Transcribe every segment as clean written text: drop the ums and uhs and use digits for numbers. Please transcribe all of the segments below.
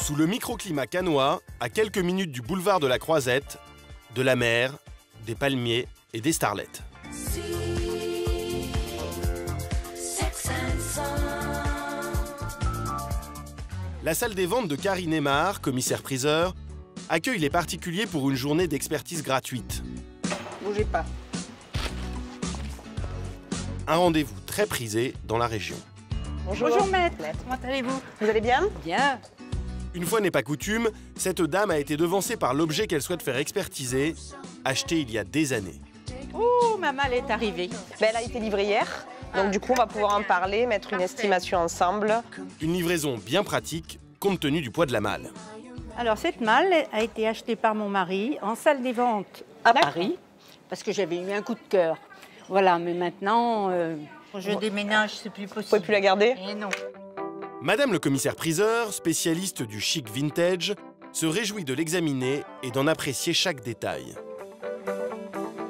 Sous le microclimat cannois, à quelques minutes du boulevard de la Croisette, de la mer, des palmiers et des starlettes. La salle des ventes de Karine Aymar, commissaire-priseur, accueille les particuliers pour une journée d'expertise gratuite. Bougez pas. Un rendez-vous très prisé dans la région. Bonjour maître, comment allez-vous? Vous allez bien? Bien. Une fois n'est pas coutume, cette dame a été devancée par l'objet qu'elle souhaite faire expertiser, acheté il y a des années. Oh, ma malle est arrivée. Elle a été livrée hier, donc du coup on va pouvoir en parler, mettre une estimation ensemble. Une livraison bien pratique, compte tenu du poids de la malle. Alors cette malle a été achetée par mon mari en salle des ventes à Paris, parce que j'avais eu un coup de cœur. Voilà, mais maintenant, je déménage, c'est plus possible. Vous pouvez plus la garder? Et non. Madame le commissaire-priseur, spécialiste du chic vintage, se réjouit de l'examiner et d'en apprécier chaque détail.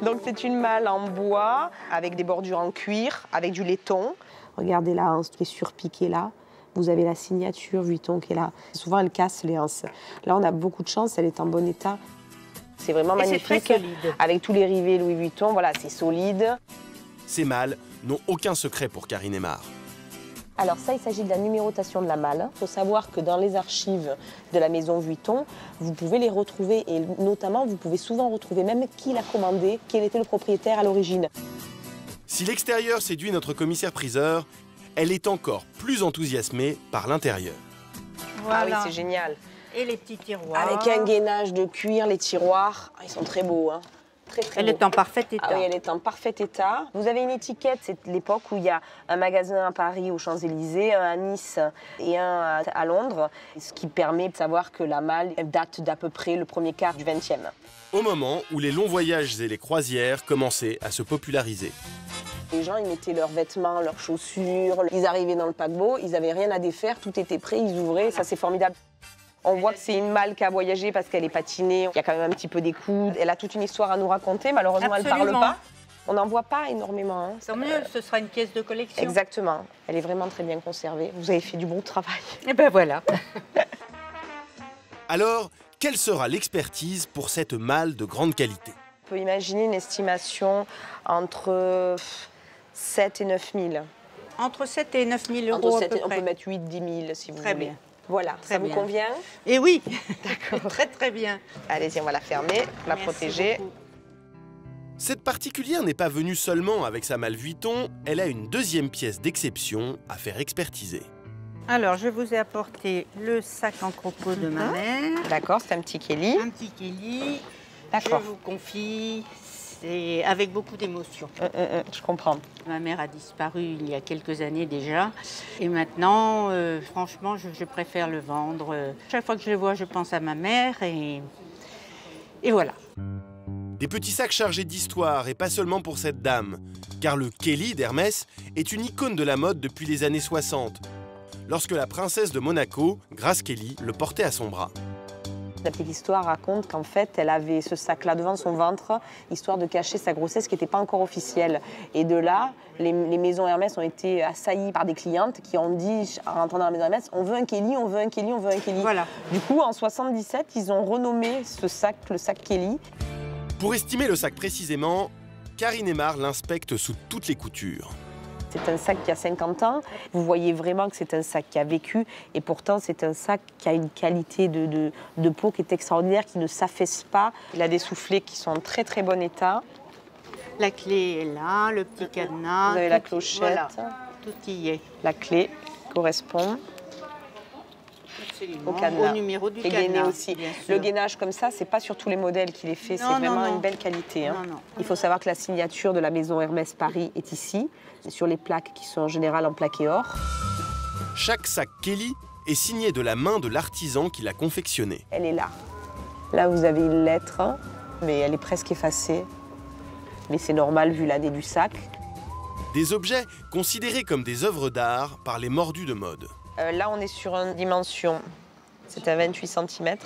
Donc c'est une malle en bois, avec des bordures en cuir, avec du laiton. Regardez la hanse qui est surpiquée là. Vous avez la signature Vuitton qui est là. Souvent elle casse les hanches. Là on a beaucoup de chance, elle est en bon état. C'est vraiment magnifique. C'est très solide. Avec tous les rivets Louis Vuitton, voilà, c'est solide. Ces malles n'ont aucun secret pour Karine Aymar. Alors ça, il s'agit de la numérotation de la malle. Il faut savoir que dans les archives de la maison Vuitton, vous pouvez les retrouver et notamment, vous pouvez souvent retrouver même qui l'a commandé, quel était le propriétaire à l'origine. Si l'extérieur séduit notre commissaire-priseur, elle est encore plus enthousiasmée par l'intérieur. Voilà. Ah oui, c'est génial. Et les petits tiroirs. Avec un gainage de cuir, les tiroirs, ils sont très beaux. Hein. Très, très Elle beaux. est en parfait état. Ah oui, elle est en parfait état. Vous avez une étiquette, c'est l'époque où il y a un magasin à Paris, aux Champs-Élysées, un à Nice et un à Londres, ce qui permet de savoir que la malle date d'à peu près le premier quart du XXe. Au moment où les longs voyages et les croisières commençaient à se populariser. Les gens, ils mettaient leurs vêtements, leurs chaussures, ils arrivaient dans le paquebot, ils n'avaient rien à défaire, tout était prêt, ils ouvraient, ça c'est formidable. On voit que c'est une malle qui a voyagé parce qu'elle est patinée, il y a quand même un petit peu des coudes, elle a toute une histoire à nous raconter, malheureusement Absolument. elle ne parle pas. On n'en voit pas énormément. Hein. Tant mieux, ce sera une pièce de collection. Exactement, elle est vraiment très bien conservée, vous avez fait du bon travail. Et ben voilà. Alors, quelle sera l'expertise pour cette malle de grande qualité? On peut imaginer une estimation entre 7 et 9 000. Entre 7 et 9 000 Entre euros à 7 peu et, on près. peut mettre 8, 10 000 si vous Très voulez. bien. Voilà, Très ça bien. vous convient? Et oui. D'accord. Très très bien. Allez-y, on va la fermer, la Merci protéger. beaucoup. Cette particulière n'est pas venue seulement avec sa malle Vuitton, elle a une deuxième pièce d'exception à faire expertiser. Alors, je vous ai apporté le sac en croco de ma mère. D'accord, c'est un petit Kelly. Un petit Kelly. Je D'accord. vous confie, c'est avec beaucoup d'émotion. Je comprends. Ma mère a disparu il y a quelques années déjà. Et maintenant, franchement, je préfère le vendre. Chaque fois que je le vois, je pense à ma mère et voilà. Des petits sacs chargés d'histoire et pas seulement pour cette dame, car le Kelly d'Hermès est une icône de la mode depuis les années 60, lorsque la princesse de Monaco, Grace Kelly, le portait à son bras. La petite histoire raconte qu'en fait, elle avait ce sac-là devant son ventre, histoire de cacher sa grossesse qui n'était pas encore officielle. Et de là, les maisons Hermès ont été assaillies par des clientes qui ont dit, en rentrant dans la maison Hermès, on veut un Kelly, on veut un Kelly, on veut un Kelly. Voilà. Du coup, en 77, ils ont renommé ce sac le sac Kelly. Pour estimer le sac précisément, Karine Aymar l'inspecte sous toutes les coutures. C'est un sac qui a 50 ans. Vous voyez vraiment que c'est un sac qui a vécu. Et pourtant, c'est un sac qui a une qualité de peau qui est extraordinaire, qui ne s'affaisse pas. Il a des soufflets qui sont en très très bon état. La clé est là, le petit cadenas. Vous avez la tout- clochette. Voilà, tout y est. La clé correspond Absolument. au cadenas. Au numéro du Et cadenas. gainé aussi. bien Le sûr. gainage comme ça, c'est pas sur tous les modèles qu'il est fait. C'est Non, non, vraiment non. une belle qualité. Hein. Non, non. Il faut savoir que la signature de la maison Hermès Paris est ici. C'est sur les plaques qui sont en général en plaqué or. Chaque sac Kelly est signé de la main de l'artisan qui l'a confectionné. Elle est là. Là, vous avez une lettre, mais elle est presque effacée. Mais c'est normal vu l'année du sac. Des objets considérés comme des œuvres d'art par les mordus de mode. Là, on est sur une dimension, c'est à 28 cm.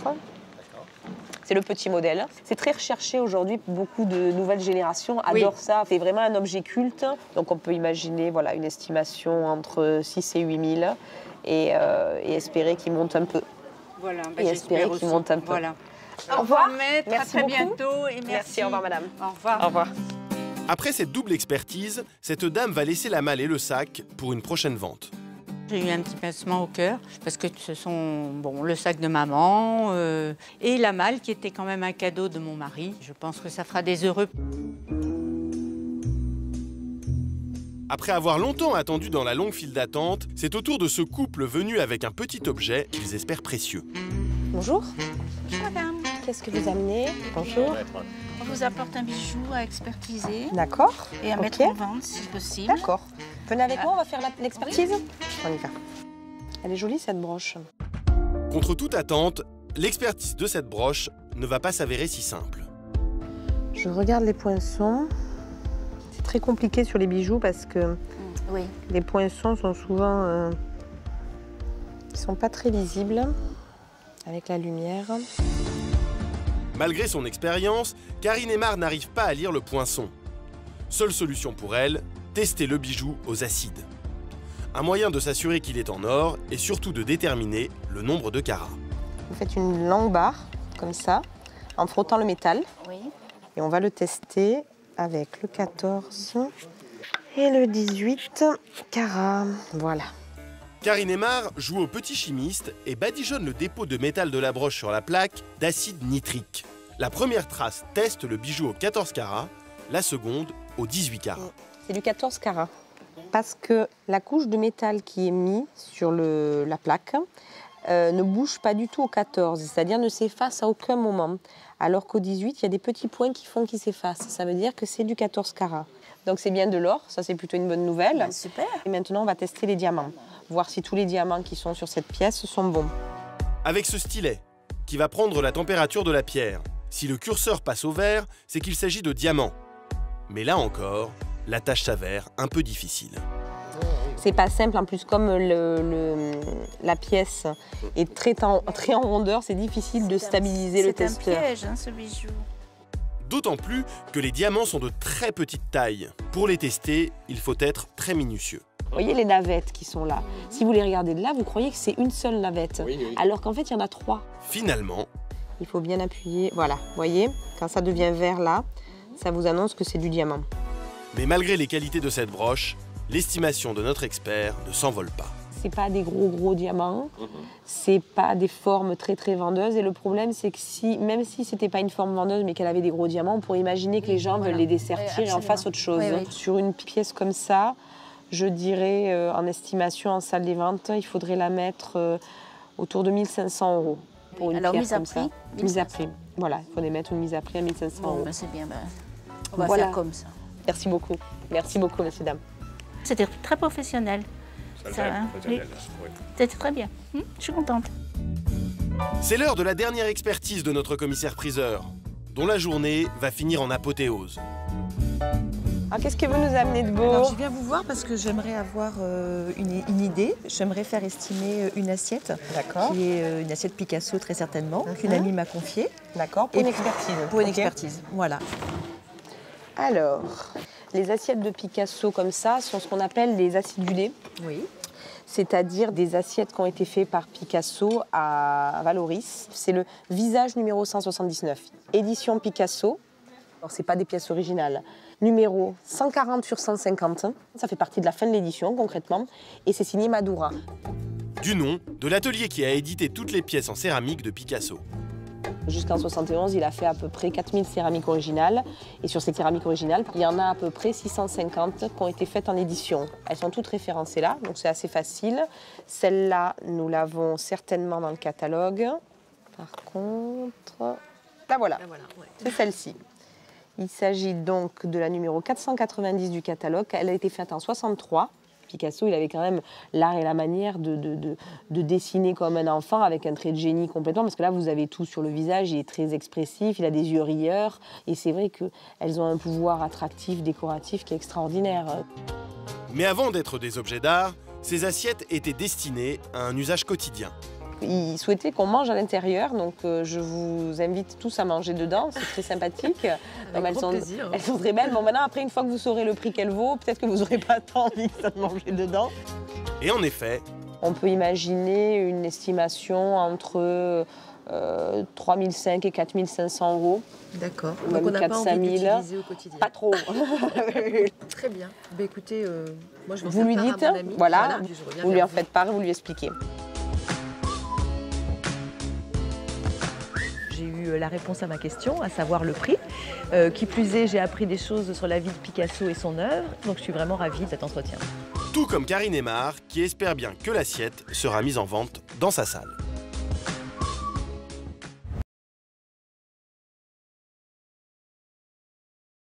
C'est le petit modèle. C'est très recherché aujourd'hui. Beaucoup de nouvelles générations adorent ça. C'est vraiment un objet culte. Donc on peut imaginer voilà, une estimation entre 6 et 8 000 et espérer qu'il monte un peu. Voilà, Et espérer qu'il monte un peu. Voilà. Au revoir, maître, merci à très beaucoup. bientôt et merci. Au revoir madame. Au revoir. Au revoir. Après cette double expertise, cette dame va laisser la malle et le sac pour une prochaine vente. J'ai eu un petit pincement au cœur parce que ce sont le sac de maman et la malle qui était quand même un cadeau de mon mari. Je pense que ça fera des heureux. Après avoir longtemps attendu dans la longue file d'attente, c'est au tour de ce couple venu avec un petit objet qu'ils espèrent précieux. Bonjour. Bonjour madame. Qu'est-ce que vous amenez? Bonjour. On vous apporte un bijou à expertiser D'accord. et à mettre en vente si possible. D'accord. Venez avec moi, on va faire l'expertise. On y va. Elle est jolie cette broche. Contre toute attente, l'expertise de cette broche ne va pas s'avérer si simple. Je regarde les poinçons. C'est très compliqué sur les bijoux parce que Oui. les poinçons sont souvent... ils sont pas très visibles avec la lumière. Malgré son expérience, Karine Aymar n'arrive pas à lire le poinçon. Seule solution pour elle, tester le bijou aux acides. Un moyen de s'assurer qu'il est en or et surtout de déterminer le nombre de carats. Vous faites une longue barre, comme ça, en frottant le métal. Oui. Et on va le tester avec le 14 et le 18 carats. Voilà. Karine Aymar joue au petit chimiste et badigeonne le dépôt de métal de la broche sur la plaque d'acide nitrique. La première trace teste le bijou au 14 carats, la seconde au 18 carats. C'est du 14 carats. Parce que la couche de métal qui est mise sur la plaque ne bouge pas du tout au 14, c'est-à-dire ne s'efface à aucun moment. Alors qu'au 18, il y a des petits points qui font qu'il s'efface. Ça veut dire que c'est du 14 carats. Donc c'est bien de l'or, ça c'est plutôt une bonne nouvelle. Super. Et maintenant, on va tester les diamants. Voir si tous les diamants qui sont sur cette pièce sont bons. Avec ce stylet, qui va prendre la température de la pierre. Si le curseur passe au vert, c'est qu'il s'agit de diamants. Mais là encore, la tâche s'avère un peu difficile. C'est pas simple, en plus comme la pièce est très en rondeur, c'est difficile de stabiliser le testeur. C'est un piège, ce bijou. D'autant plus que les diamants sont de très petite taille. Pour les tester, il faut être très minutieux. Vous voyez les navettes qui sont là. Si vous les regardez de là, vous croyez que c'est une seule navette. Oui. Alors qu'en fait, il y en a 3. Finalement, il faut bien appuyer. Voilà, vous voyez, quand ça devient vert là, ça vous annonce que c'est du diamant. mais malgré les qualités de cette broche, l'estimation de notre expert ne s'envole pas. C'est pas des gros diamants, c'est pas des formes très vendeuses. Et le problème, c'est que même si c'était pas une forme vendeuse, mais qu'elle avait des gros diamants, on pourrait imaginer que les gens veulent les dessertir et en fassent autre chose. Oui. Sur une pièce comme ça, je dirais en estimation en salle des ventes, il faudrait la mettre autour de 1 500 € pour une Alors, pierre mise à comme prix, ça. Mise à prix. Voilà, il faudrait mettre une mise à prix à 1 500 Bon, €. ben, c'est bien. On va Voilà. faire comme ça. Merci beaucoup. Merci beaucoup, messieurs, dames. C'était très professionnel. C'était très bien. Je suis contente. C'est l'heure de la dernière expertise de notre commissaire-priseur, dont la journée va finir en apothéose. Alors, qu'est-ce que vous nous amenez de beau? Alors, je viens vous voir parce que j'aimerais avoir une idée. J'aimerais faire estimer une assiette, D'accord. qui est une assiette Picasso très certainement, qu'une amie m'a confiée. D'accord, pour une expertise. Pour une Ok. expertise, voilà. Alors, les assiettes de Picasso comme ça sont ce qu'on appelle les acidulées, Oui. c'est-à-dire des assiettes qui ont été faites par Picasso à Valoris. C'est le visage numéro 179, édition Picasso. Alors, ce n'est pas des pièces originales. Numéro 140 sur 150, ça fait partie de la fin de l'édition concrètement, et c'est signé Madura. Du nom de l'atelier qui a édité toutes les pièces en céramique de Picasso. Jusqu'en 71, il a fait à peu près 4000 céramiques originales. Et sur ces céramiques originales, il y en a à peu près 650 qui ont été faites en édition. Elles sont toutes référencées là, donc c'est assez facile. Celle-là, nous l'avons certainement dans le catalogue. Par contre, la voilà, c'est celle-ci. Il s'agit donc de la numéro 490 du catalogue. Elle a été faite en 63. Picasso, il avait quand même l'art et la manière de dessiner comme un enfant avec un trait de génie complètement, parce que là, vous avez tout sur le visage, il est très expressif, il a des yeux rieurs, et c'est vrai qu'elles ont un pouvoir attractif, décoratif qui est extraordinaire. Mais avant d'être des objets d'art, ces assiettes étaient destinées à un usage quotidien. Il souhaitait qu'on mange à l'intérieur, donc je vous invite tous à manger dedans, c'est très sympathique. Elles sont très belles. Bon, maintenant, après, une fois que vous saurez le prix qu'elle vaut, peut-être que vous n'aurez pas tant envie de manger dedans. Et en effet, On peut imaginer une estimation entre 3 500 et 4 500 euros. D'accord. Ou même Donc on n'a pas 4 envie 5 000. d'utiliser au quotidien. Pas trop. Très bien. Bah, écoutez, moi je vais en Vous faire lui part dites, à mon ami. voilà, puis je reviens vous lui vers en faites part et vous lui expliquez. J'ai eu la réponse à ma question, à savoir le prix. Qui plus est, j'ai appris des choses sur la vie de Picasso et son œuvre, donc je suis vraiment ravie de cet entretien. Tout comme Karine Aymar, qui espère bien que l'assiette sera mise en vente dans sa salle.